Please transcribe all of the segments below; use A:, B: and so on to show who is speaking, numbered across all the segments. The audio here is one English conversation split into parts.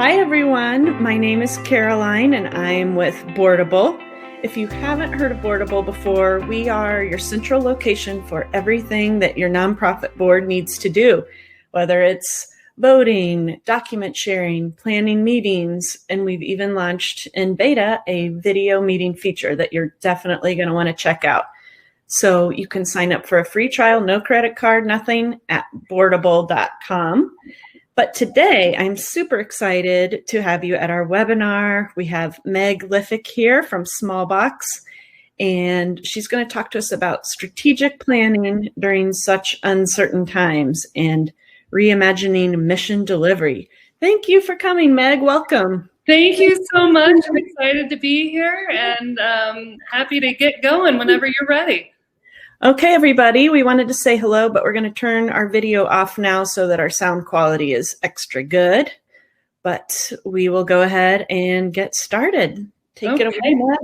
A: Hi everyone, my name is Caroline and I'm with Boardable. If you haven't heard of Boardable before, we are your central location for everything that your nonprofit board needs to do, whether it's voting, document sharing, planning meetings, and we've even launched in beta a video meeting feature that you're definitely going to want to check out. So you can sign up for a free trial, no credit card, nothing, at boardable.com. But today, I'm super excited to have you at our webinar. We have Meg Liffick here from Smallbox, and she's going to talk to us about strategic planning during such uncertain times and reimagining mission delivery. Thank you for coming, Meg. Welcome.
B: Thank you so much. I'm excited to be here and happy to get going whenever you're ready.
A: Okay, everybody, we wanted to say hello, but we're going to turn our video off now so that our sound quality is extra good. But we will go ahead and get started. Take it away, Meg.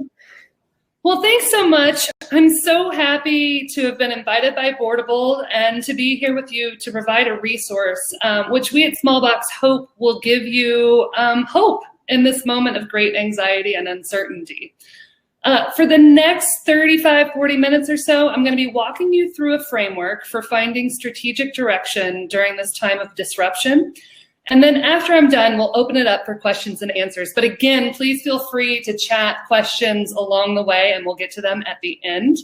B: Well, thanks so much. I'm so happy to have been invited by Boardable and to be here with you to provide a resource, which we at Smallbox hope will give you hope in this moment of great anxiety and uncertainty. For the next 35, 40 minutes or so, I'm going to be walking you through a framework for finding strategic direction during this time of disruption. And then after I'm done, we'll open it up for questions and answers. But again, please feel free to chat questions along the way, and we'll get to them at the end.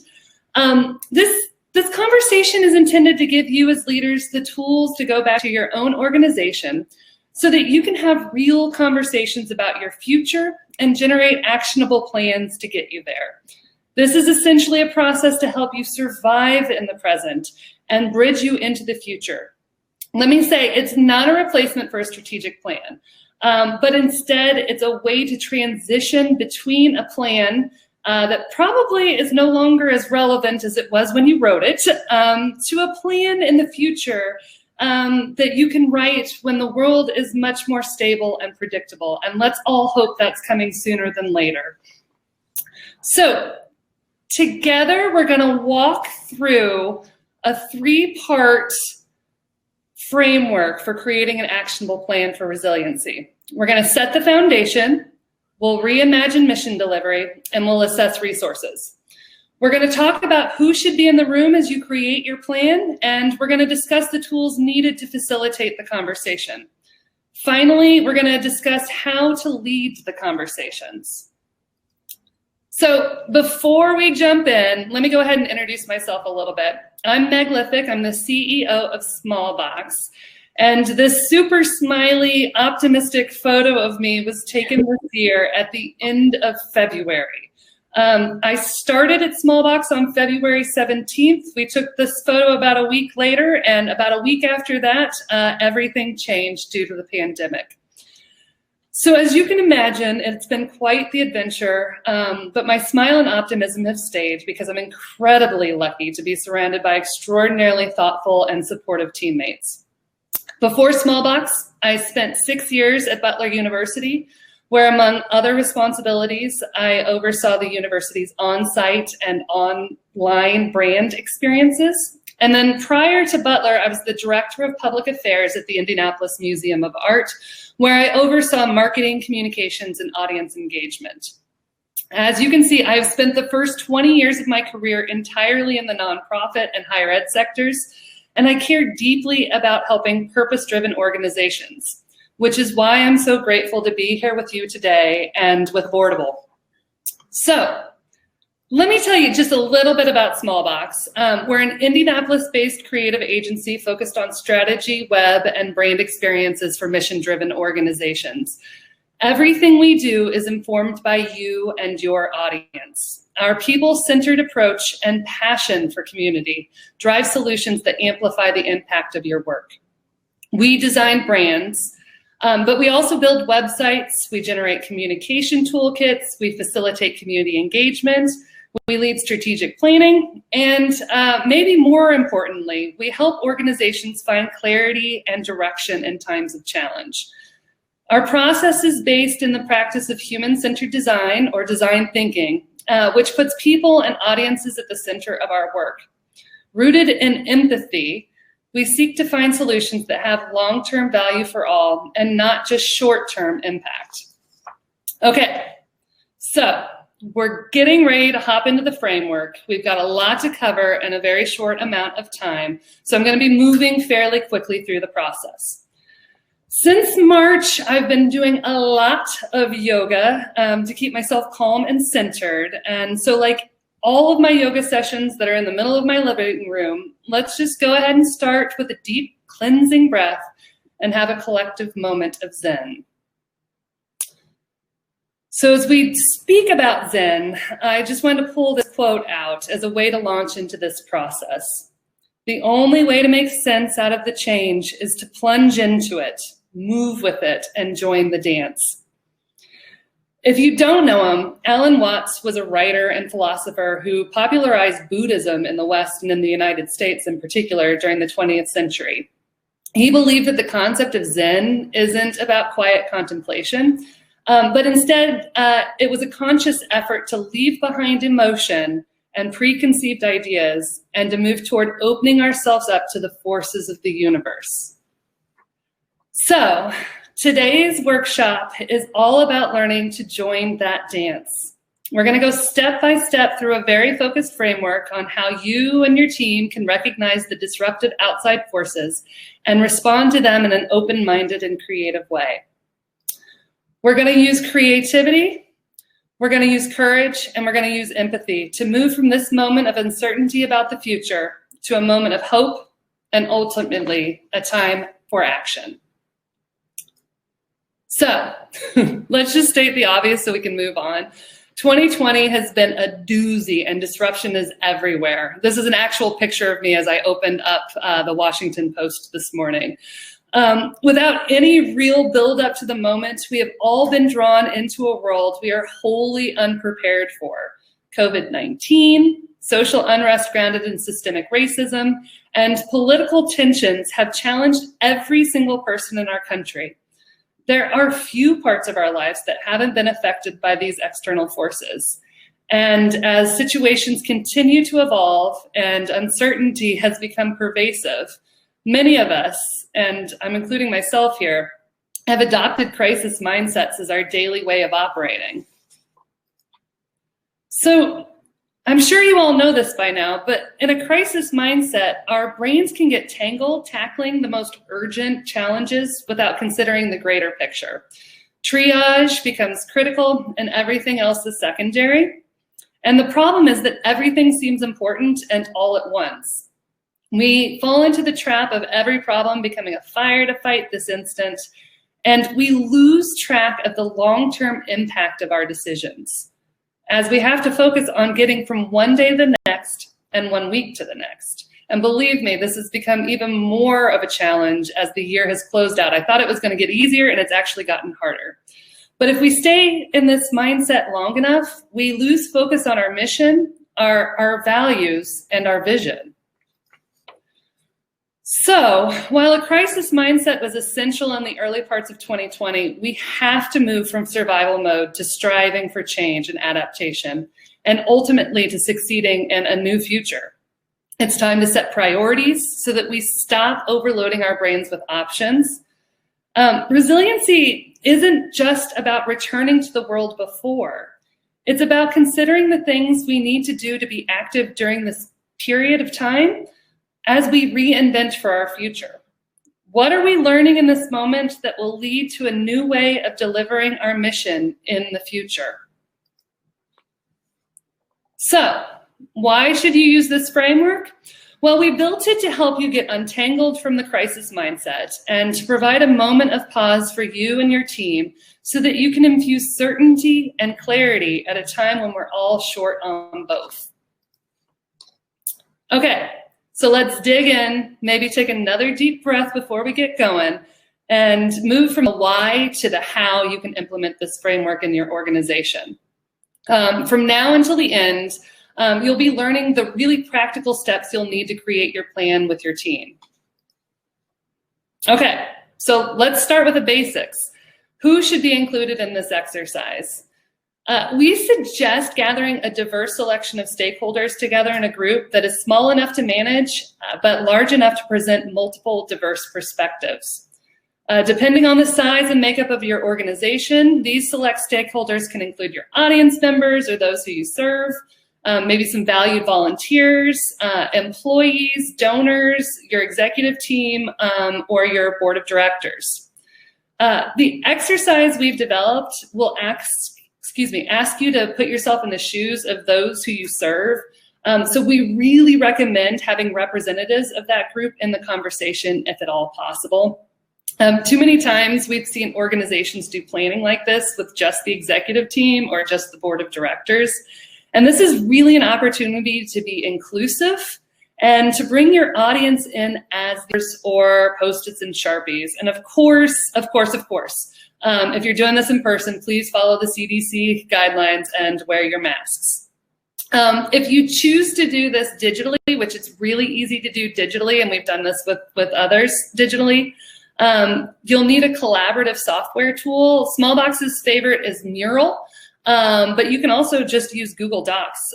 B: This conversation is intended to give you as leaders the tools to go back to your own organization so that you can have real conversations about your future and generate actionable plans to get you there. This is essentially a process to help you survive in the present and bridge you into the future. Let me say, it's not a replacement for a strategic plan, but instead it's a way to transition between a plan that probably is no longer as relevant as it was when you wrote it, to a plan in the future that you can write when the world is much more stable and predictable. And let's all hope that's coming sooner than later. So together, we're going to walk through a three-part framework for creating an actionable plan for resiliency. We're going to set the foundation, we'll reimagine mission delivery, and we'll assess resources. We're going to talk about who should be in the room as you create your plan, and we're going to discuss the tools needed to facilitate the conversation. Finally, we're going to discuss how to lead the conversations. So before we jump in, let me go ahead and introduce myself a little bit. I'm Meg Liffick. I'm the CEO of Smallbox. And this super smiley, optimistic photo of me was taken this year at the end of February. I started at Smallbox on February 17th. We took this photo about a week later, and about a week after that, everything changed due to the pandemic. So as you can imagine, it's been quite the adventure, but my smile and optimism have stayed because I'm incredibly lucky to be surrounded by extraordinarily thoughtful and supportive teammates. Before Smallbox, I spent 6 years at Butler University, where among other responsibilities, I oversaw the university's on-site and online brand experiences. And then prior to Butler, I was the director of public affairs at the Indianapolis Museum of Art, where I oversaw marketing, communications, and audience engagement. As you can see, I've spent the first 20 years of my career entirely in the nonprofit and higher ed sectors, and I care deeply about helping purpose-driven organizations, which is why I'm so grateful to be here with you today and with Boardable. So let me tell you just a little bit about Smallbox. We're an Indianapolis-based creative agency focused on strategy, web, and brand experiences for mission-driven organizations. Everything we do is informed by you and your audience. Our people-centered approach and passion for community drive solutions that amplify the impact of your work. We design brands, but we also build websites, we generate communication toolkits, we facilitate community engagement, we lead strategic planning, and maybe more importantly, we help organizations find clarity and direction in times of challenge. Our process is based in the practice of human-centered design or design thinking, which puts people and audiences at the center of our work. Rooted in empathy, we seek to find solutions that have long-term value for all and not just short-term impact. Okay, so we're getting ready to hop into the framework. We've got a lot to cover in a very short amount of time, so I'm going to be moving fairly quickly through the process. Since March, I've been doing a lot of yoga to keep myself calm and centered. And so like all of my yoga sessions that are in the middle of my living room, let's just go ahead and start with a deep cleansing breath and have a collective moment of Zen. So as we speak about Zen, I just wanted to pull this quote out as a way to launch into this process. The only way to make sense out of the change is to plunge into it, move with it, and join the dance. If you don't know him, Alan Watts was a writer and philosopher who popularized Buddhism in the West and in the United States in particular during the 20th century. He believed that the concept of Zen isn't about quiet contemplation, but instead, it was a conscious effort to leave behind emotion and preconceived ideas and to move toward opening ourselves up to the forces of the universe. So, today's workshop is all about learning to join that dance. We're going to go step by step through a very focused framework on how you and your team can recognize the disruptive outside forces and respond to them in an open-minded and creative way. We're going to use creativity, we're going to use courage, and we're going to use empathy to move from this moment of uncertainty about the future to a moment of hope and ultimately a time for action. So let's just state the obvious so we can move on. 2020 has been a doozy and disruption is everywhere. This is an actual picture of me as I opened up the Washington Post this morning. Without any real build up to the moment, we have all been drawn into a world we are wholly unprepared for. COVID-19, social unrest grounded in systemic racism, and political tensions have challenged every single person in our country. There are few parts of our lives that haven't been affected by these external forces. And as situations continue to evolve and uncertainty has become pervasive, many of us, and I'm including myself here, have adopted crisis mindsets as our daily way of operating. So I'm sure you all know this by now, but in a crisis mindset, our brains can get tangled tackling the most urgent challenges without considering the greater picture. Triage becomes critical and everything else is secondary. And the problem is that everything seems important and all at once. We fall into the trap of every problem becoming a fire to fight this instant, and we lose track of the long-term impact of our decisions, as we have to focus on getting from one day to the next and 1 week to the next. And believe me, this has become even more of a challenge as the year has closed out. I thought it was going to get easier, and it's actually gotten harder. But if we stay in this mindset long enough, we lose focus on our mission, our values, and our vision. So while a crisis mindset was essential in the early parts of 2020, we have to move from survival mode to striving for change and adaptation, and ultimately to succeeding in a new future. It's time to set priorities so that we stop overloading our brains with options. Resiliency isn't just about returning to the world before. It's about considering the things we need to do to be active during this period of time as we reinvent for our future. What are we learning in this moment that will lead to a new way of delivering our mission in the future? So, why should you use this framework? Well, we built it to help you get untangled from the crisis mindset and to provide a moment of pause for you and your team so that you can infuse certainty and clarity at a time when we're all short on both. Okay. So let's dig in, maybe take another deep breath before we get going, and move from the why to the how you can implement this framework in your organization. From now until the end, you'll be learning the really practical steps you'll need to create your plan with your team. Okay, so let's start with the basics. Who should be included in this exercise? We suggest gathering a diverse selection of stakeholders together in a group that is small enough to manage, but large enough to present multiple diverse perspectives. Depending on the size and makeup of your organization, these select stakeholders can include your audience members or those who you serve, maybe some valued volunteers, employees, donors, your executive team, or your board of directors. The exercise we've developed will ask you to put yourself in the shoes of those who you serve. So we really recommend having representatives of that group in the conversation if at all possible. Too many times we've seen organizations do planning like this with just the executive team or just the board of directors. And this is really an opportunity to be inclusive and to bring your audience in as leaders or Post-its and Sharpies. And of course, if you're doing this in person, please follow the CDC guidelines and wear your masks. If you choose to do this digitally, which it's really easy to do digitally, and we've done this with others digitally, you'll need a collaborative software tool. Smallbox's favorite is Mural, but you can also just use Google Docs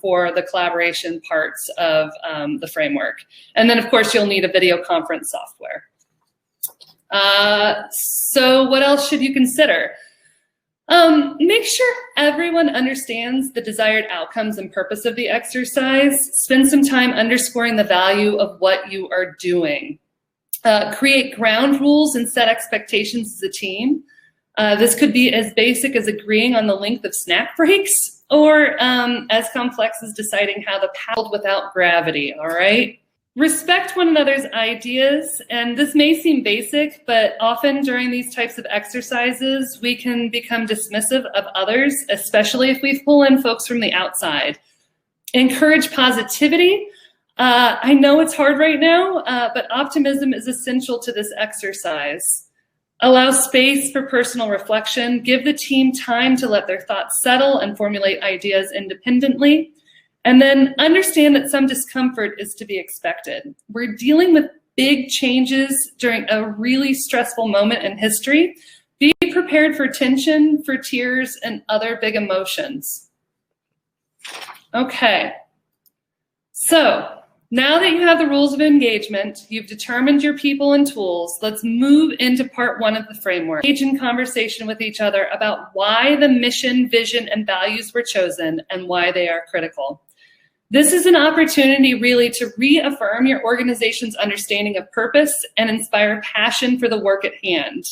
B: for the collaboration parts of the framework. And then, of course, you'll need a video conference software. So what else should you consider? Make sure everyone understands the desired outcomes and purpose of the exercise. Spend some time underscoring the value of what you are doing. Create ground rules and set expectations as a team. This could be as basic as agreeing on the length of snack breaks, or as complex as deciding how to paddle without gravity, all right? Respect one another's ideas, and this may seem basic, but often during these types of exercises, we can become dismissive of others, especially if we pull in folks from the outside. Encourage positivity. I know it's hard right now, but optimism is essential to this exercise. Allow space for personal reflection. Give the team time to let their thoughts settle and formulate ideas independently. And then understand that some discomfort is to be expected. We're dealing with big changes during a really stressful moment in history. Be prepared for tension, for tears, and other big emotions. Okay, so now that you have the rules of engagement, you've determined your people and tools, let's move into part one of the framework. Engage in conversation with each other about why the mission, vision, and values were chosen and why they are critical. This is an opportunity really to reaffirm your organization's understanding of purpose and inspire passion for the work at hand.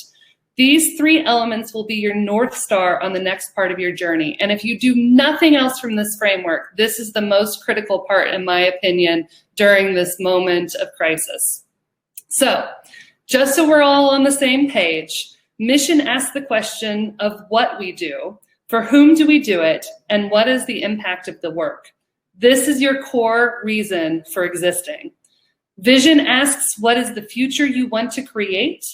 B: These three elements will be your North Star on the next part of your journey. And if you do nothing else from this framework, this is the most critical part, in my opinion, during this moment of crisis. So, just so we're all on the same page, mission asks the question of what we do, for whom do we do it, and what is the impact of the work? This is your core reason for existing. Vision asks, what is the future you want to create?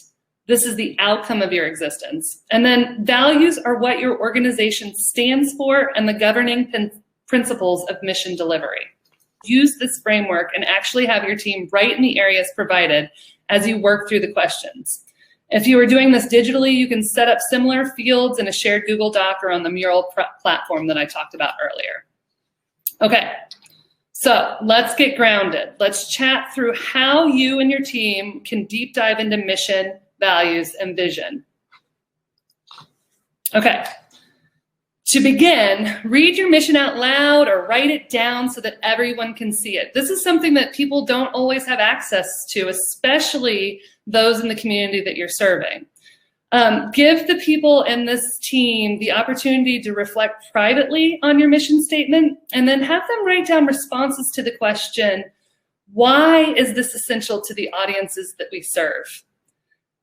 B: This is the outcome of your existence. And then values are what your organization stands for and the governing principles of mission delivery. Use this framework and actually have your team write in the areas provided as you work through the questions. If you are doing this digitally, you can set up similar fields in a shared Google Doc or on the Mural platform that I talked about earlier. Okay, so let's get grounded. Let's chat through how you and your team can deep dive into mission, values, and vision. Okay, to begin, read your mission out loud or write it down so that everyone can see it. This is something that people don't always have access to, especially those in the community that you're serving. Give the people in this team the opportunity to reflect privately on your mission statement, and then have them write down responses to the question, why is this essential to the audiences that we serve?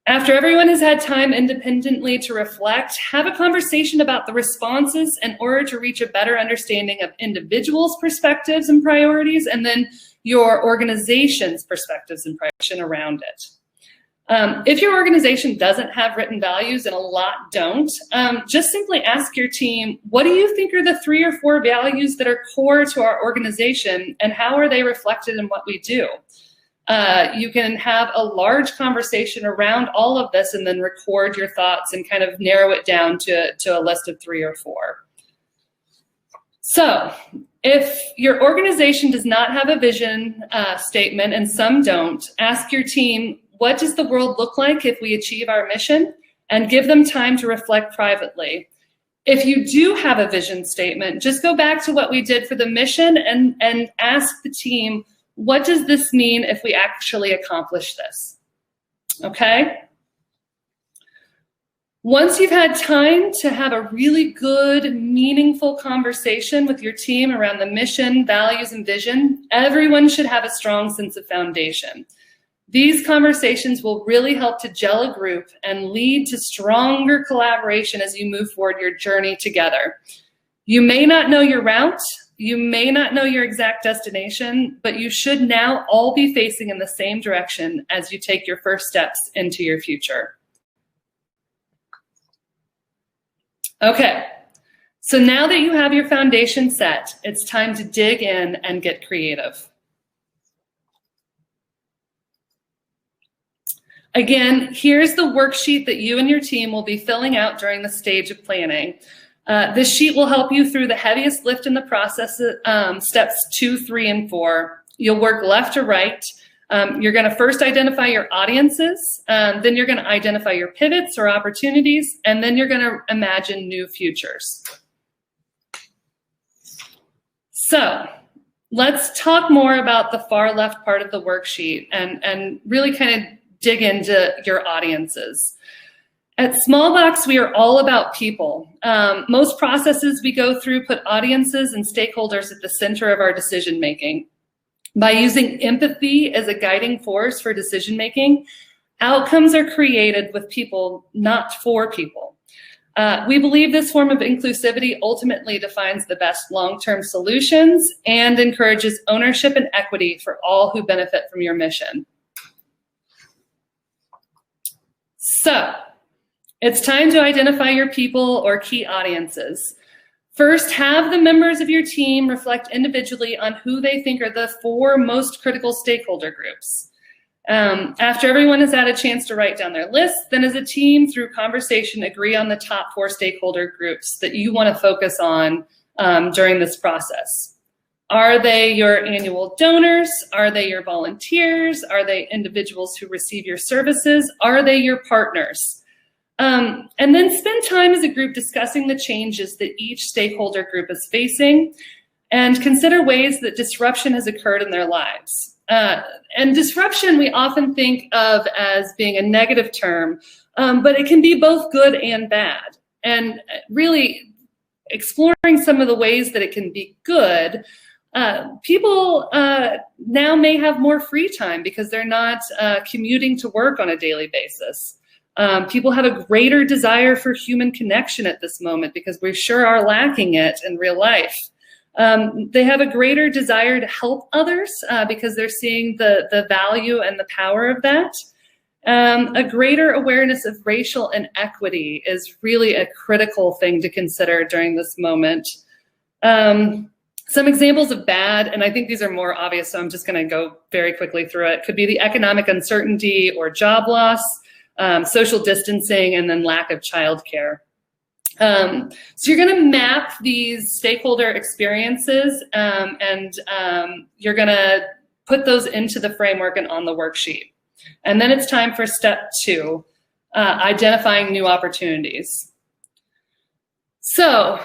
B: After everyone has had time independently to reflect, have a conversation about the responses in order to reach a better understanding of individuals' perspectives and priorities, and then your organization's perspectives and priorities around it. If your organization doesn't have written values, and a lot don't, just simply ask your team, what do you think are the 3 or 4 values that are core to our organization, and how are they reflected in what we do? You can have a large conversation around all of this and then record your thoughts and kind of narrow it down to a list of 3 or 4. So if your organization does not have a vision statement, and some don't, ask your team, what does the world look like if we achieve our mission? And give them time to reflect privately. If you do have a vision statement, just go back to what we did for the mission and ask the team, what does this mean if we actually accomplish this? Okay? Once you've had time to have a really good, meaningful conversation with your team around the mission, values, and vision, everyone should have a strong sense of foundation. These conversations will really help to gel a group and lead to stronger collaboration as you move forward your journey together. You may not know your route, you may not know your exact destination, but you should now all be facing in the same direction as you take your first steps into your future. Okay, so now that you have your foundation set, it's time to dig in and get creative. Again, here's the worksheet that you and your team will be filling out during the stage of planning. This sheet will help you through the heaviest lift in the process, steps 2, 3, and 4. You'll work left to right. You're going to first identify your audiences, then you're going to identify your pivots or opportunities, and then you're going to imagine new futures. So let's talk more about the far left part of the worksheet and really kind of dig into your audiences. At Smallbox, we are all about people. Most processes we go through put audiences and stakeholders at the center of our decision making. By using empathy as a guiding force for decision making, outcomes are created with people, not for people. We believe this form of inclusivity ultimately defines the best long-term solutions and encourages ownership and equity for all who benefit from your mission. So, it's time to identify your people or key audiences. First, have the members of your team reflect individually on who they think are the 4 most critical stakeholder groups. After everyone has had a chance to write down their list, then as a team, through conversation, agree on the top 4 stakeholder groups that you want to focus on during this process. Are they your annual donors? Are they your volunteers? Are they individuals who receive your services? Are they your partners? And then spend time as a group discussing the changes that each stakeholder group is facing and consider ways that disruption has occurred in their lives. And disruption we often think of as being a negative term, but it can be both good and bad. And really exploring some of the ways that it can be good, people now may have more free time because they're not commuting to work on a daily basis. People have a greater desire for human connection at this moment because we sure are lacking it in real life. They have a greater desire to help others because they're seeing the value and the power of that. A greater awareness of racial inequity is really a critical thing to consider during this moment. Some examples of bad, and I think these are more obvious, so I'm just going to go very quickly through it, could be the economic uncertainty or job loss, social distancing, and then lack of childcare. So you're going to map these stakeholder experiences and you're going to put those into the framework and on the worksheet. And then it's time for step 2, identifying new opportunities. So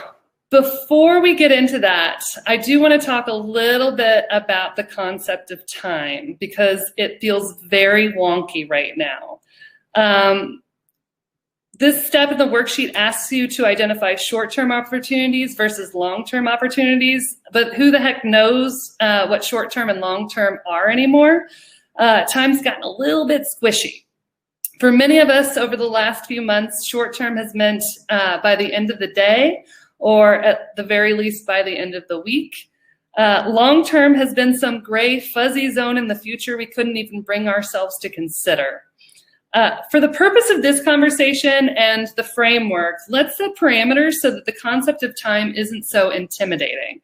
B: before we get into that, I do want to talk a little bit about the concept of time because it feels very wonky right now. This step in the worksheet asks you to identify short-term opportunities versus long-term opportunities, but who the heck knows what short-term and long-term are anymore? Time's gotten a little bit squishy. For many of us over the last few months, short-term has meant by the end of the day, or at the very least by the end of the week. Long-term has been some gray, fuzzy zone in the future we couldn't even bring ourselves to consider. For the purpose of this conversation and the framework, let's set parameters so that the concept of time isn't so intimidating.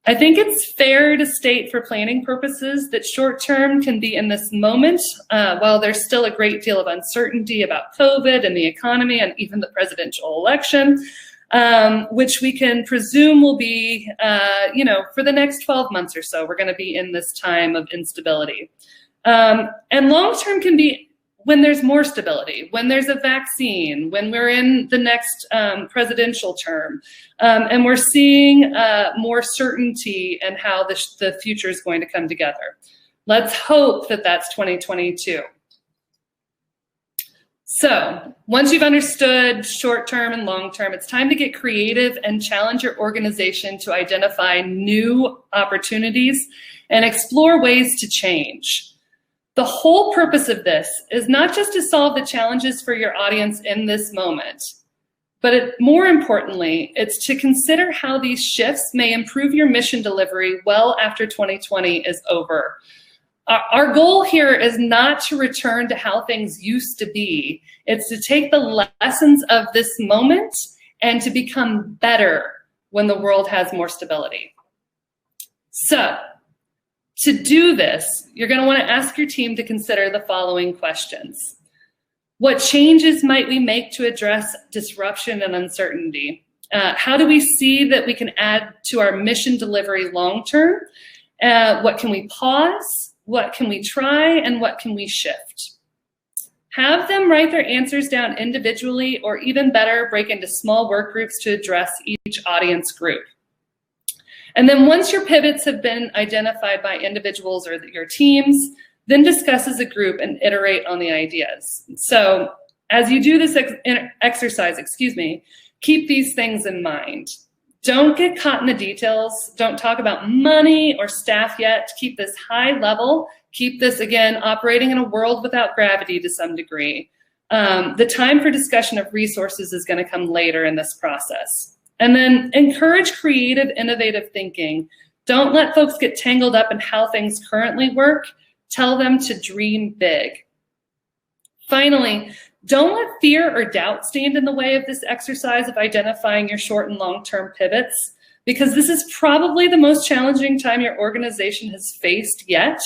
B: I think it's fair to state for planning purposes that short-term can be in this moment, while there's still a great deal of uncertainty about COVID and the economy and even the presidential election. which we can presume will be, for the next 12 months or so, we're going to be in this time of instability. And long-term can be when there's more stability, when there's a vaccine, when we're in the next presidential term, and we're seeing more certainty in how the future is going to come together. Let's hope that that's 2022. So once you've understood short-term and long-term, it's time to get creative and challenge your organization to identify new opportunities and explore ways to change. The whole purpose of this is not just to solve the challenges for your audience in this moment, but more importantly, it's to consider how these shifts may improve your mission delivery well after 2020 is over. Our goal here is not to return to how things used to be. It's to take the lessons of this moment and to become better when the world has more stability. So, to do this, you're going to want to ask your team to consider the following questions. What changes might we make to address disruption and uncertainty? How do we see that we can add to our mission delivery long-term? What can we pause? What can we try? And what can we shift? Have them write their answers down individually, or even better, break into small work groups to address each audience group. And then once your pivots have been identified by individuals or your teams, then discuss as a group and iterate on the ideas. So as you do this exercise, keep these things in mind. Don't get caught in the details. Don't talk about money or staff yet. Keep this high level. Keep this, again, operating in a world without gravity to some degree. The time for discussion of resources is going to come later in this process. And then encourage creative, innovative thinking. Don't let folks get tangled up in how things currently work. Tell them to dream big. Finally, don't let fear or doubt stand in the way of this exercise of identifying your short and long-term pivots, because this is probably the most challenging time your organization has faced yet.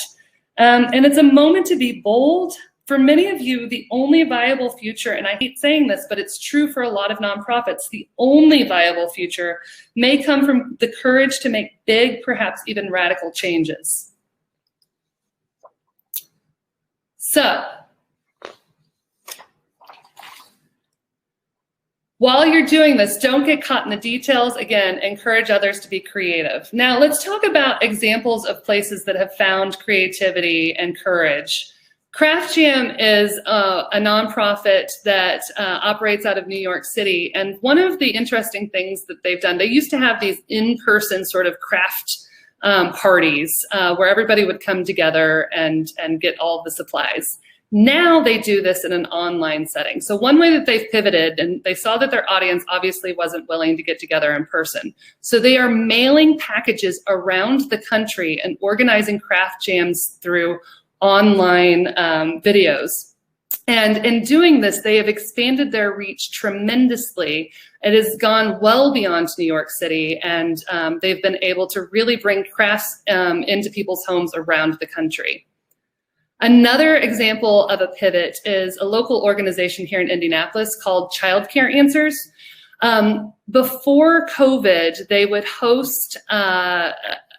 B: And it's a moment to be bold. For many of you, the only viable future, and I hate saying this, but it's true for a lot of nonprofits, the only viable future may come from the courage to make big, perhaps even radical changes. So, while you're doing this, don't get caught in the details. Again, encourage others to be creative. Now, let's talk about examples of places that have found creativity and courage. Craft Jam is a nonprofit that operates out of New York City. And one of the interesting things that they've done, they used to have these in-person sort of craft parties where everybody would come together and get all of the supplies. Now they do this in an online setting. So one way that they've pivoted, and they saw that their audience obviously wasn't willing to get together in person. So they are mailing packages around the country and organizing craft jams through online videos. And in doing this, they have expanded their reach tremendously. It has gone well beyond New York City, and they've been able to really bring crafts into people's homes around the country. Another example of a pivot is a local organization here in Indianapolis called Child Care Answers. Before COVID, they would host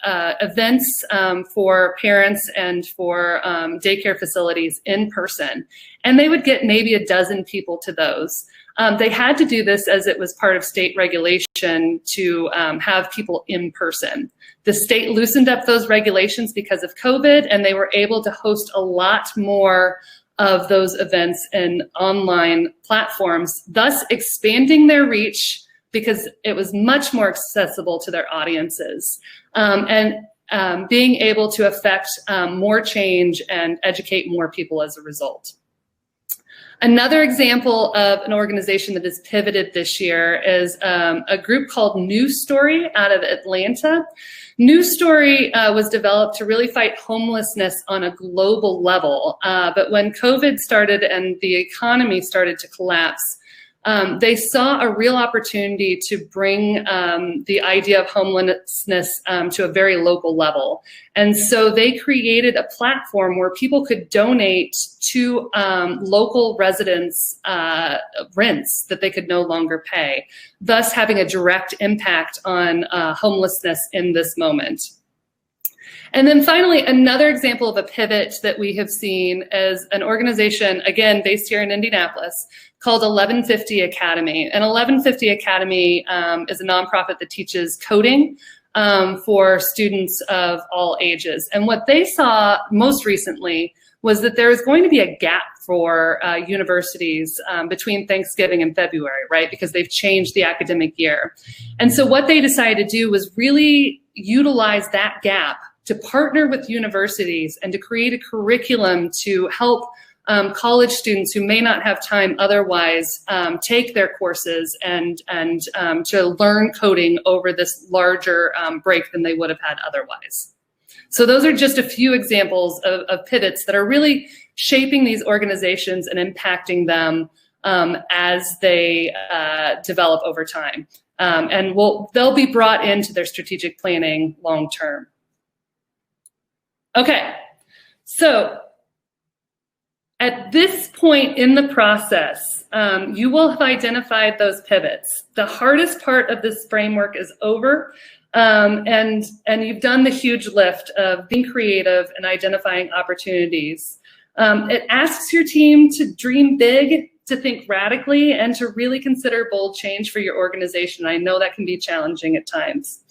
B: events for parents and for daycare facilities in person, and they would get maybe a dozen people to those. They had to do this as it was part of state regulation to have people in person. The state loosened up those regulations because of COVID, and they were able to host a lot more of those events in online platforms, thus expanding their reach because it was much more accessible to their audiences, and being able to affect more change and educate more people as a result. Another example of an organization that has pivoted this year is a group called New Story out of Atlanta. New Story was developed to really fight homelessness on a global level. But when COVID started and the economy started to collapse, they saw a real opportunity to bring the idea of homelessness to a very local level. And so they created a platform where people could donate to local residents' rents that they could no longer pay, thus having a direct impact on homelessness in this moment. And then finally, another example of a pivot that we have seen is an organization, again, based here in Indianapolis, called 1150 Academy. And 1150 Academy is a nonprofit that teaches coding for students of all ages. And what they saw most recently was that there is going to be a gap for universities between Thanksgiving and February, right? Because they've changed the academic year. And so what they decided to do was really utilize that gap to partner with universities and to create a curriculum to help college students who may not have time otherwise take their courses and to learn coding over this larger break than they would have had otherwise. So those are just a few examples of pivots that are really shaping these organizations and impacting them as they develop over time. And they'll be brought into their strategic planning long term. Okay, so at this point in the process, you will have identified those pivots. The hardest part of this framework is over, and you've done the huge lift of being creative and identifying opportunities. It asks your team to dream big, to think radically, and to really consider bold change for your organization. I know that can be challenging at times.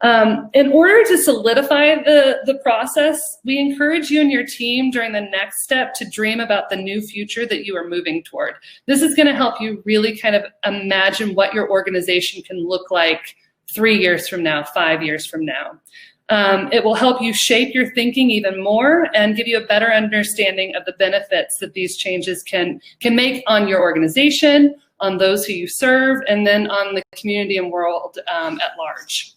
B: In order to solidify the process, we encourage you and your team during the next step to dream about the new future that you are moving toward. This is going to help you really kind of imagine what your organization can look like 3 years from now, 5 years from now. It will help you shape your thinking even more and give you a better understanding of the benefits that these changes can make on your organization, on those who you serve, and then on the community and world at large.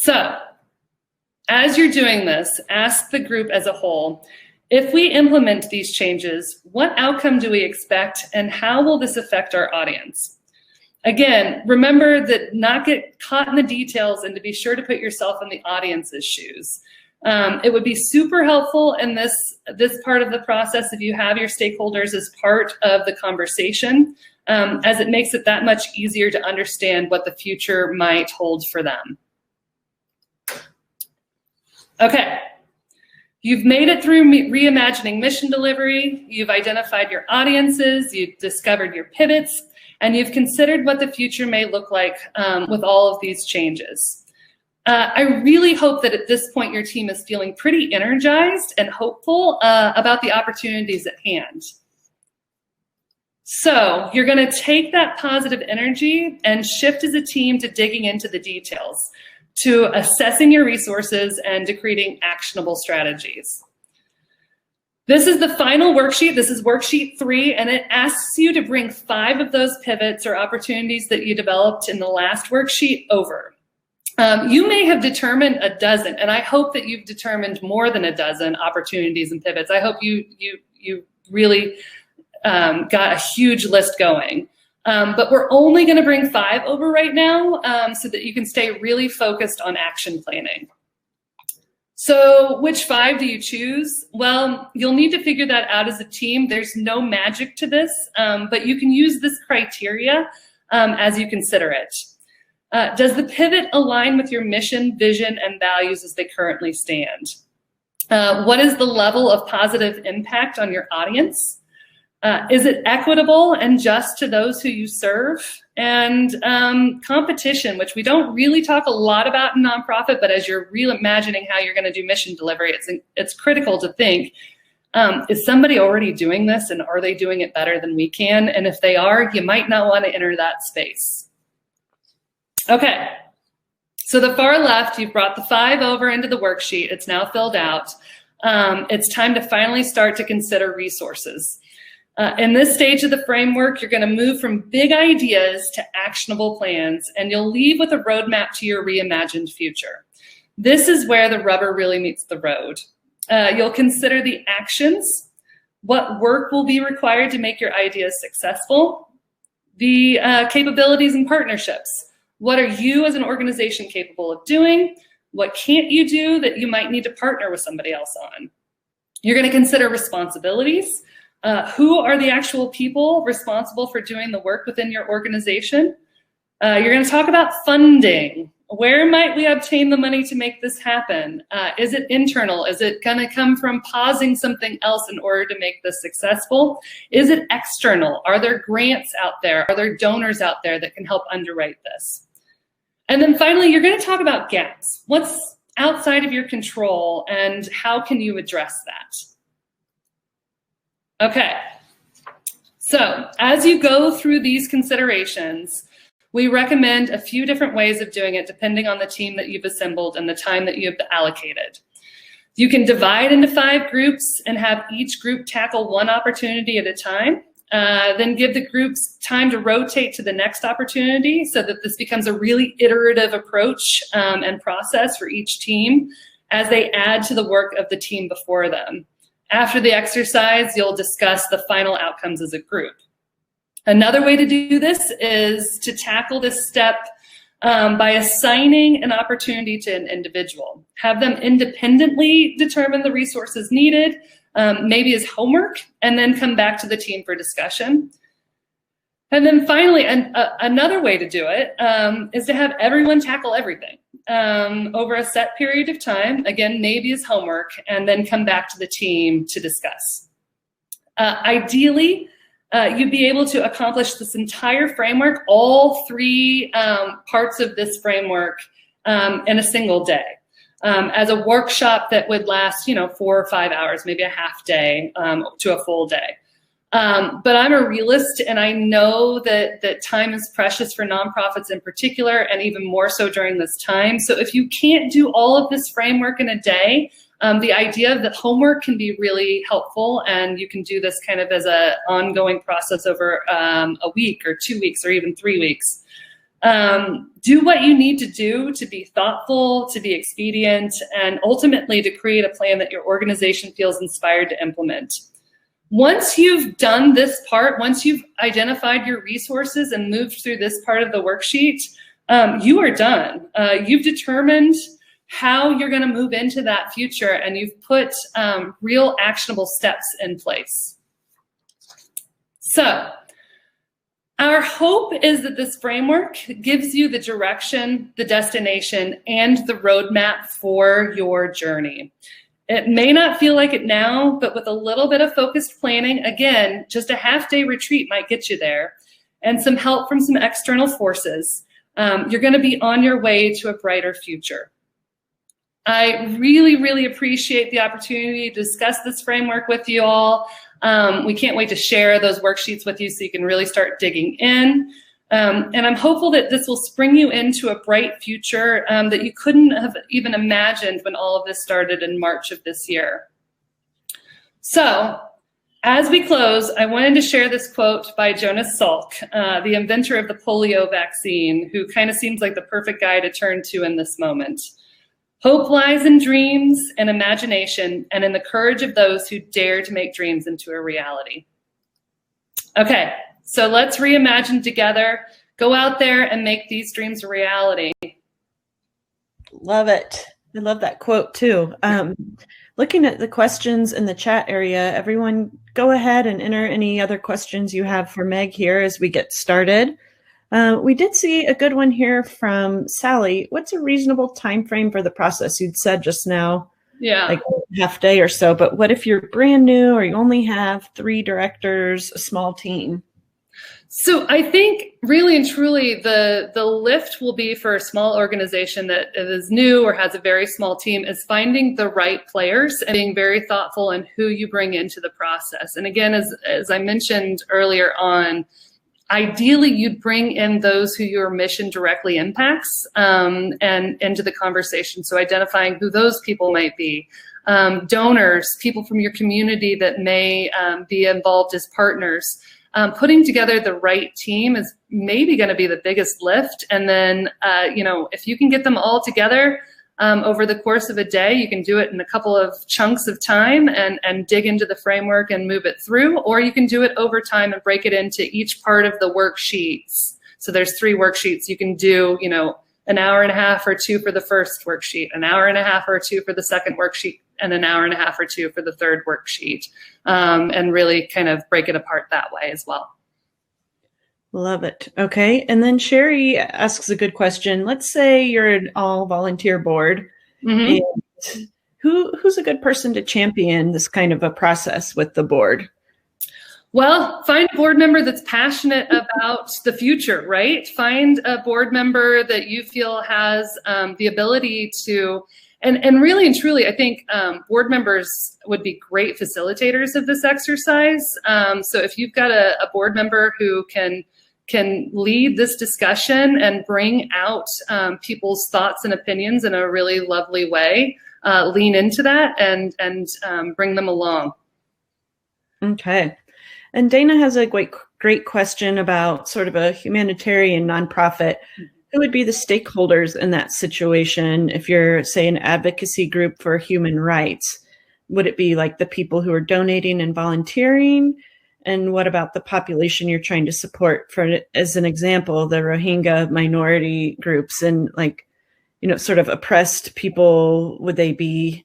B: So, as you're doing this, ask the group as a whole, if we implement these changes, what outcome do we expect and how will this affect our audience? Again, remember that not get caught in the details and to be sure to put yourself in the audience's shoes. It would be super helpful in this part of the process if you have your stakeholders as part of the conversation, as it makes it that much easier to understand what the future might hold for them. Okay, you've made it through reimagining mission delivery, you've identified your audiences, you've discovered your pivots, and you've considered what the future may look like with all of these changes. I really hope that at this point your team is feeling pretty energized and hopeful about the opportunities at hand. So you're going to take that positive energy and shift as a team to digging into the details, to assessing your resources and to creating actionable strategies. This is the final worksheet. This is worksheet 3, and it asks you to bring 5 of those pivots or opportunities that you developed in the last worksheet over. You may have determined a dozen, and I hope that you've determined more than a dozen opportunities and pivots. I hope you really got a huge list going. But we're only going to bring 5 over right now so that you can stay really focused on action planning. So which 5 do you choose? Well, you'll need to figure that out as a team. There's no magic to this, but you can use this criteria as you consider it. Does the pivot align with your mission, vision, and values as they currently stand? What is the level of positive impact on your audience? Is it equitable and just to those who you serve? And competition, which we don't really talk a lot about in nonprofit, but as you're reimagining how you're going to do mission delivery, it's critical to think, is somebody already doing this and are they doing it better than we can? And if they are, you might not want to enter that space. Okay, so the far left, you've brought the 5 over into the worksheet. It's now filled out. It's time to finally start to consider resources. In this stage of the framework, you're going to move from big ideas to actionable plans, and you'll leave with a roadmap to your reimagined future. This is where the rubber really meets the road. You'll consider the actions. what work will be required to make your ideas successful, the capabilities and partnerships. What are you as an organization capable of doing? What can't you do that you might need to partner with somebody else on? You're going to consider responsibilities. Who are the actual people responsible for doing the work within your organization? You're going to talk about funding. Where might we obtain the money to make this happen? Is it internal? Is it going to come from pausing something else in order to make this successful? Is it external? Are there grants out there? Are there donors out there that can help underwrite this? And then finally, you're going to talk about gaps. What's outside of your control and how can you address that? Okay, so as you go through these considerations, we recommend a few different ways of doing it depending on the team that you've assembled and the time that you've allocated. You can divide into 5 groups and have each group tackle one opportunity at a time. Then give the groups time to rotate to the next opportunity so that this becomes a really iterative approach and process for each team as they add to the work of the team before them. After the exercise, you'll discuss the final outcomes as a group. Another way to do this is to tackle this step by assigning an opportunity to an individual. Have them independently determine the resources needed, maybe as homework, and then come back to the team for discussion. And then finally, another way to do it is to have everyone tackle everything over a set period of time, again, maybe as homework, and then come back to the team to discuss. Ideally, you'd be able to accomplish this entire framework, all 3 parts of this framework in a single day. As a workshop that would last, 4 or 5 hours, maybe a half day to a full day. But I'm a realist, and I know that time is precious for nonprofits in particular, and even more so during this time. So if you can't do all of this framework in a day, the idea of the homework can be really helpful, and you can do this kind of as an ongoing process over a week or 2 weeks or even 3 weeks. Do what you need to do to be thoughtful, to be expedient, and ultimately to create a plan that your organization feels inspired to implement. Once you've done this part, once you've identified your resources and moved through this part of the worksheet, you are done. You've determined how you're going to move into that future, and you've put real actionable steps in place. So, our hope is that this framework gives you the direction, the destination, and the roadmap for your journey. It may not feel like it now, but with a little bit of focused planning, again, just a half-day retreat might get you there, and some help from some external forces, you're going to be on your way to a brighter future. I really, really appreciate the opportunity to discuss this framework with you all. We can't wait to share those worksheets with you so you can really start digging in. And I'm hopeful that this will spring you into a bright future that you couldn't have even imagined when all of this started in March of this year. So, as we close, I wanted to share this quote by Jonas Salk, the inventor of the polio vaccine, who kind of seems like the perfect guy to turn to in this moment. Hope lies in dreams and imagination and in the courage of those who dare to make dreams into a reality. Okay, so let's reimagine together. Go out there and make these dreams a reality.
A: Love it. I love that quote too. Looking at the questions in the chat area, everyone go ahead and enter any other questions you have for Meg here as we get started. We did see a good one here from Sally. What's a reasonable time frame for the process? You'd said just now, like a half day or so, but what if you're brand new or you only have 3 directors, a small team?
B: So I think really and truly the lift will be for a small organization that is new or has a very small team is finding the right players and being very thoughtful in who you bring into the process. And again, as I mentioned earlier on, ideally, you'd bring in those who your mission directly impacts and into the conversation. So identifying who those people might be, donors, people from your community that may be involved as partners. Putting together the right team is maybe going to be the biggest lift. And then, if you can get them all together, over the course of a day. You can do it in a couple of chunks of time and dig into the framework and move it through, or you can do it over time and break it into each part of the worksheets. So there's 3 worksheets. You can do, an hour and a half or 2 for the first worksheet, an hour and a half or 2 for the second worksheet, and an hour and a half or 2 for the third worksheet, and really kind of break it apart that way as well.
A: Love it. Okay. And then Sherry asks a good question. Let's say you're an all volunteer board. And who's a good person to champion this kind of a process with the board?
B: Well, find a board member that's passionate about the future, right? Find a board member that you feel has the ability to, and really and truly, I think board members would be great facilitators of this exercise. So if you've got a board member who can lead this discussion and bring out people's thoughts and opinions in a really lovely way, lean into that and bring them along.
A: Okay. And Dana has a great question about sort of a humanitarian nonprofit. Who would be the stakeholders in that situation? If you're, say, an advocacy group for human rights, would it be like the people who are donating and volunteering? And what about the population you're trying to support? For, as an example, the Rohingya minority groups and sort of oppressed people, would they be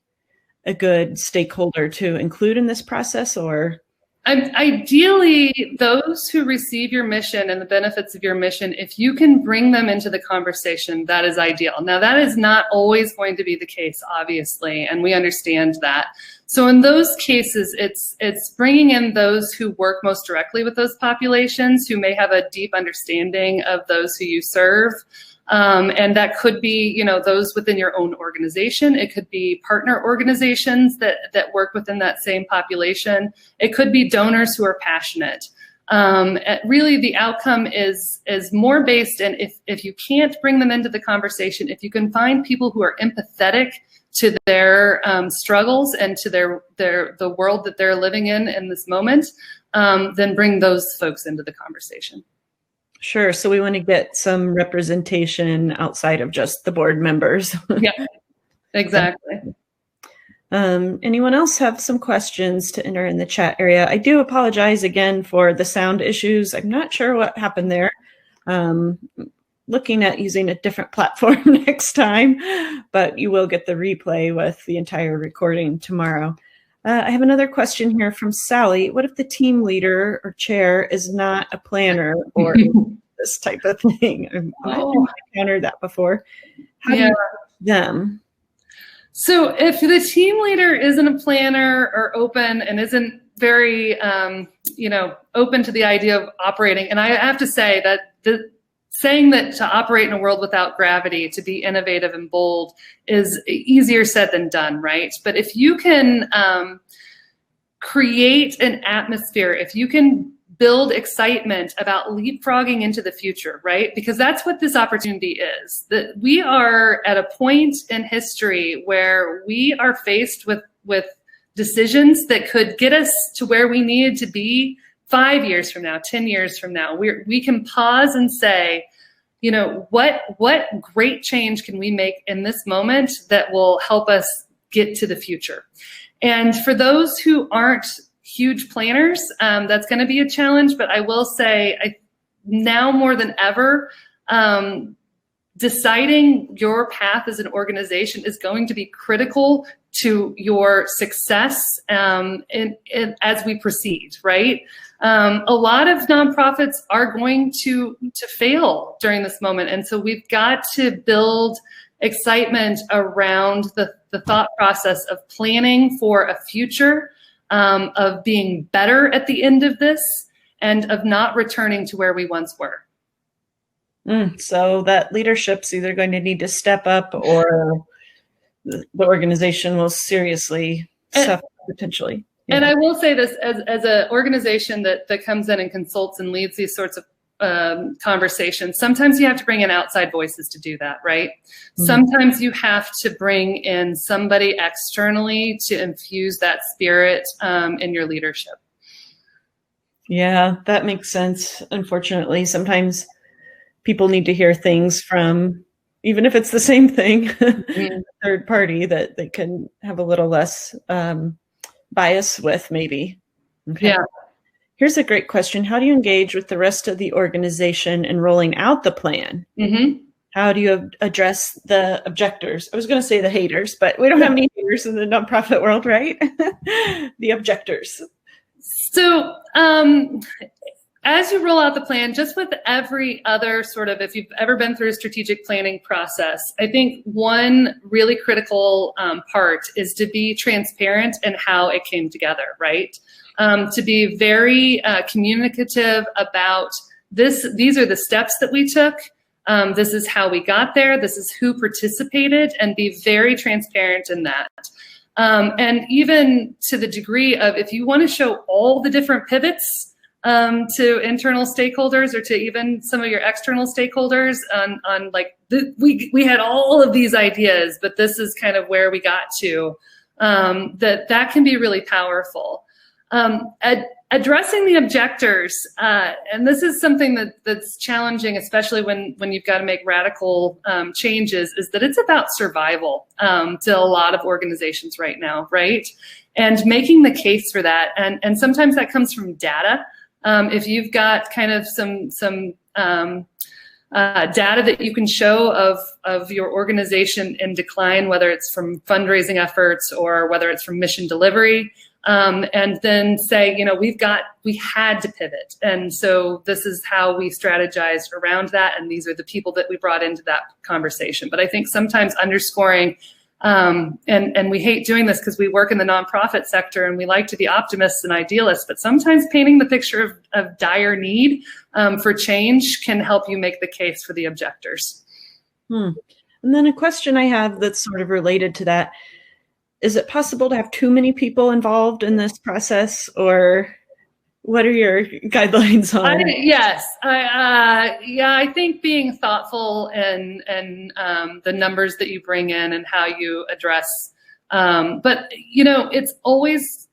A: a good stakeholder to include in this process, or?
B: Ideally, those who receive your mission and the benefits of your mission, if you can bring them into the conversation, that is ideal. Now, that is not always going to be the case, obviously, and we understand that. So in those cases, it's bringing in those who work most directly with those populations, who may have a deep understanding of those who you serve. And that could be, those within your own organization. It could be partner organizations that work within that same population. It could be donors who are passionate. Really, the outcome is more based, and if you can't bring them into the conversation, if you can find people who are empathetic to their struggles and to the world that they're living in this moment, then bring those folks into the conversation.
A: Sure. So we want to get some representation outside of just the board members.
B: Yeah, exactly.
A: Anyone else have some questions to enter in the chat area? I do apologize again for the sound issues. I'm not sure what happened there. Looking at using a different platform next time, but you will get the replay with the entire recording tomorrow. I have another question here from Sally. What if the team leader or chair is not a planner or this type of thing? I've encountered that before. How do you reach them?
B: So if the team leader isn't a planner or open and isn't very, open to the idea of operating, and I have to say that saying that to operate in a world without gravity, to be innovative and bold, is easier said than done, right? But if you can create an atmosphere, if you can build excitement about leapfrogging into the future, right? Because that's what this opportunity is. That we are at a point in history where we are faced with decisions that could get us to where we needed to be 5 years from now, 10 years from now. We can pause and say, what great change can we make in this moment that will help us get to the future? And for those who aren't huge planners, that's going to be a challenge. But I will say, now more than ever, deciding your path as an organization is going to be critical to your success as we proceed, right? A lot of nonprofits are going to fail during this moment. And so we've got to build excitement around the thought process of planning for a future, of being better at the end of this, and of not returning to where we once were.
A: So that leadership's either going to need to step up, or the organization will seriously suffer potentially. Yeah.
B: And I will say this, as an organization that comes in and consults and leads these sorts of conversations, sometimes you have to bring in outside voices to do that, right? Mm-hmm. Sometimes you have to bring in somebody externally to infuse that spirit in your leadership.
A: Yeah, that makes sense. Unfortunately, sometimes people need to hear things from even if it's the same thing,
B: Mhm.
A: third party that they can have a little less bias with, maybe. Okay.
B: Yeah.
A: Here's a great question. How do you engage with the rest of the organization in rolling out the plan?
B: Hmm.
A: How do you address the objectors? I was going to say the haters, but we don't have any haters in the nonprofit world, right? The objectors.
B: So, as you roll out the plan, just with every other sort of, if you've ever been through a strategic planning process, I think one really critical part is to be transparent in how it came together, right? To be very communicative about this. These are the steps that we took. This is how we got there. This is who participated, and be very transparent in that. And even to the degree of, if you want to show all the different pivots to internal stakeholders, or to even some of your external stakeholders on like, we had all of these ideas, but this is kind of where we got to, that can be really powerful. Addressing the objectors, and this is something that's challenging, especially when you've got to make radical changes, is that it's about survival to a lot of organizations right now, right? And making the case for that, and sometimes that comes from data. If you've got kind of some data that you can show of your organization in decline, whether it's from fundraising efforts or whether it's from mission delivery, and then say, we had to pivot. And so this is how we strategized around that. And these are the people that we brought into that conversation. But I think sometimes underscoring, and we hate doing this because we work in the nonprofit sector and we like to be optimists and idealists, but sometimes painting the picture of dire need for change can help you make the case for the objectors.
A: And then a question I have that's sort of related to that. Is it possible to have too many people involved in this process, or what are your guidelines on it?
B: Yes. I think being thoughtful and the numbers that you bring in and how you address, but it's always,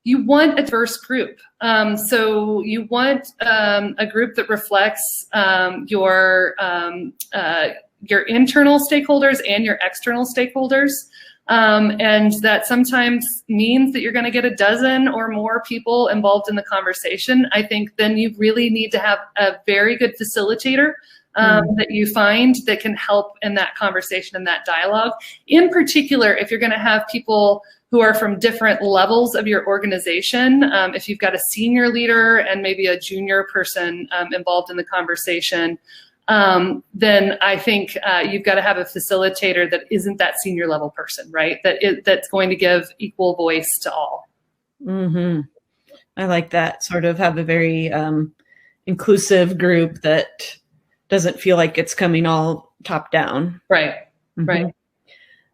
B: you want a diverse group. So you want a group that reflects your internal stakeholders and your external stakeholders. And that sometimes means that you're going to get a dozen or more people involved in the conversation. I think then you really need to have a very good facilitator that you find that can help in that conversation and that dialogue. In particular, if you're going to have people who are from different levels of your organization, if you've got a senior leader and maybe a junior person involved in the conversation, then I think you've got to have a facilitator that isn't that senior level person, right? That's going to give equal voice to all.
A: Mm-hmm. I like that. Sort of have a very inclusive group that doesn't feel like it's coming all top down.
B: Right.
A: Mm-hmm.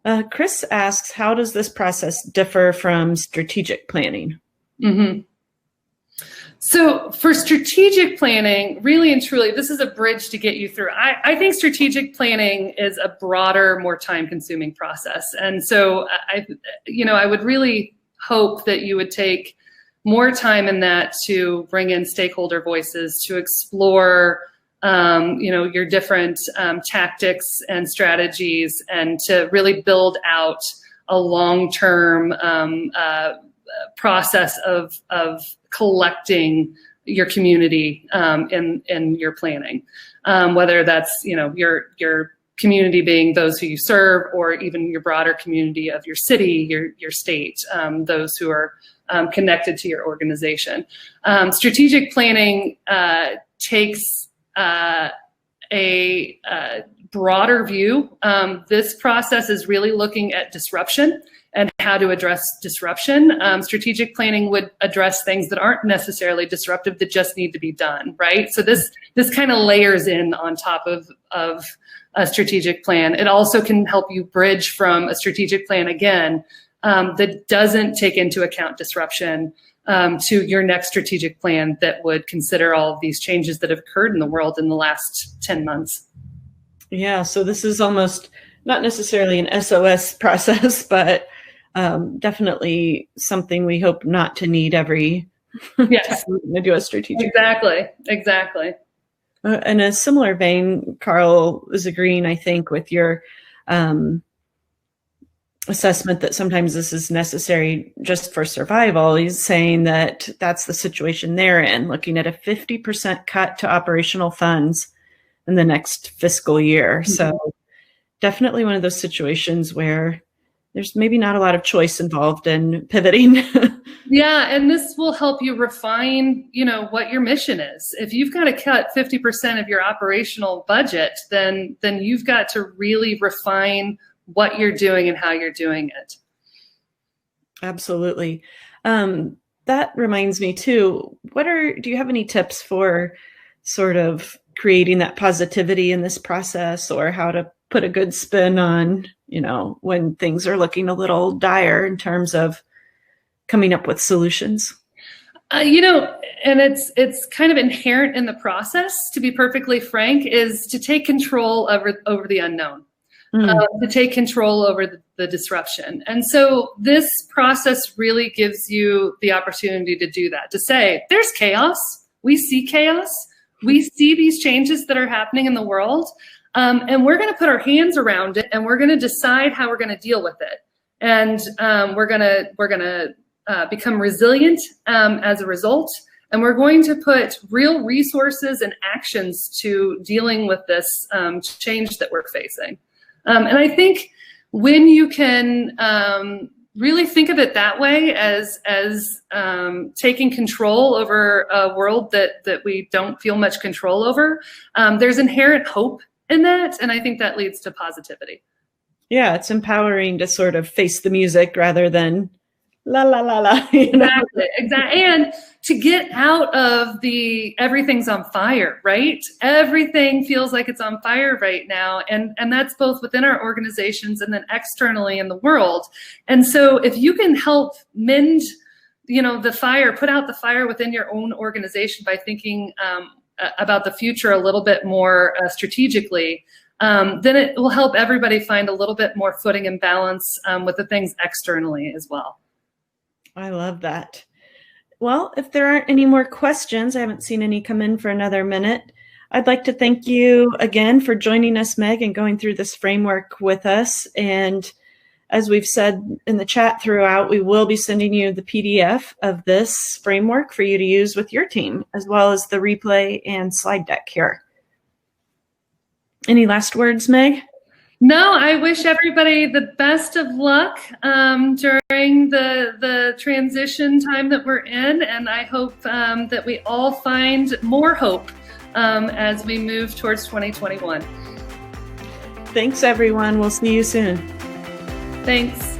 B: Right.
A: Chris asks, how does this process differ from strategic planning?
B: Mm-hmm. So for strategic planning, really and truly, this is a bridge to get you through. I think strategic planning is a broader, more time-consuming process. And so I would really hope that you would take more time in that to bring in stakeholder voices, to explore your different tactics and strategies, and to really build out a long-term process of collecting your community in your planning, whether that's your community being those who you serve, or even your broader community of your city, your state, those who are connected to your organization. Strategic planning takes a broader view. This process is really looking at disruption and how to address disruption. Strategic planning would address things that aren't necessarily disruptive, that just need to be done, right? So this kind of layers in on top of a strategic plan. It also can help you bridge from a strategic plan, again, that doesn't take into account disruption, to your next strategic plan that would consider all of these changes that have occurred in the world in the last 10 months.
A: Yeah, so this is almost not necessarily an SOS process, but definitely something we hope not to need every
B: yes.
A: time we're going to do a strategic.
B: Exactly.
A: In a similar vein, Carl is agreeing, I think, with your assessment that sometimes this is necessary just for survival. He's saying that that's the situation they're in, looking at a 50% cut to operational funds in the next fiscal year. Mm-hmm. So definitely one of those situations where there's maybe not a lot of choice involved in pivoting.
B: Yeah, and this will help you refine, what your mission is. If you've got to cut 50% of your operational budget, then you've got to really refine what you're doing and how you're doing it.
A: Absolutely. That reminds me too, do you have any tips for sort of creating that positivity in this process, or how to put a good spin on, when things are looking a little dire in terms of coming up with solutions?
B: And it's kind of inherent in the process, to be perfectly frank, is to take control over the unknown. To take control over the disruption. And so this process really gives you the opportunity to do that, to say, there's chaos. We see chaos. We see these changes that are happening in the world. And we're going to put our hands around it, and we're going to decide how we're going to deal with it. And we're going to become resilient as a result. And we're going to put real resources and actions to dealing with this change that we're facing. And I think when you can really think of it that way, as taking control over a world that we don't feel much control over, there's inherent hope in that. And I think that leads to positivity.
A: Yeah, it's empowering to sort of face the music rather than la, la, la, la.
B: Exactly. And to get out of the everything's on fire, right? Everything feels like it's on fire right now. And that's both within our organizations and then externally in the world. And so if you can help mend, the fire, put out the fire within your own organization by thinking about the future a little bit more strategically, then it will help everybody find a little bit more footing and balance with the things externally as well.
A: I love that. Well, if there aren't any more questions, I haven't seen any come in for another minute. I'd like to thank you again for joining us, Meg, and going through this framework with us. And as we've said in the chat throughout, we will be sending you the PDF of this framework for you to use with your team, as well as the replay and slide deck here. Any last words, Meg?
B: No, I wish everybody the best of luck during the transition time that we're in, and I hope that we all find more hope as we move towards 2021.
A: Thanks, everyone. We'll see you soon.
B: Thanks.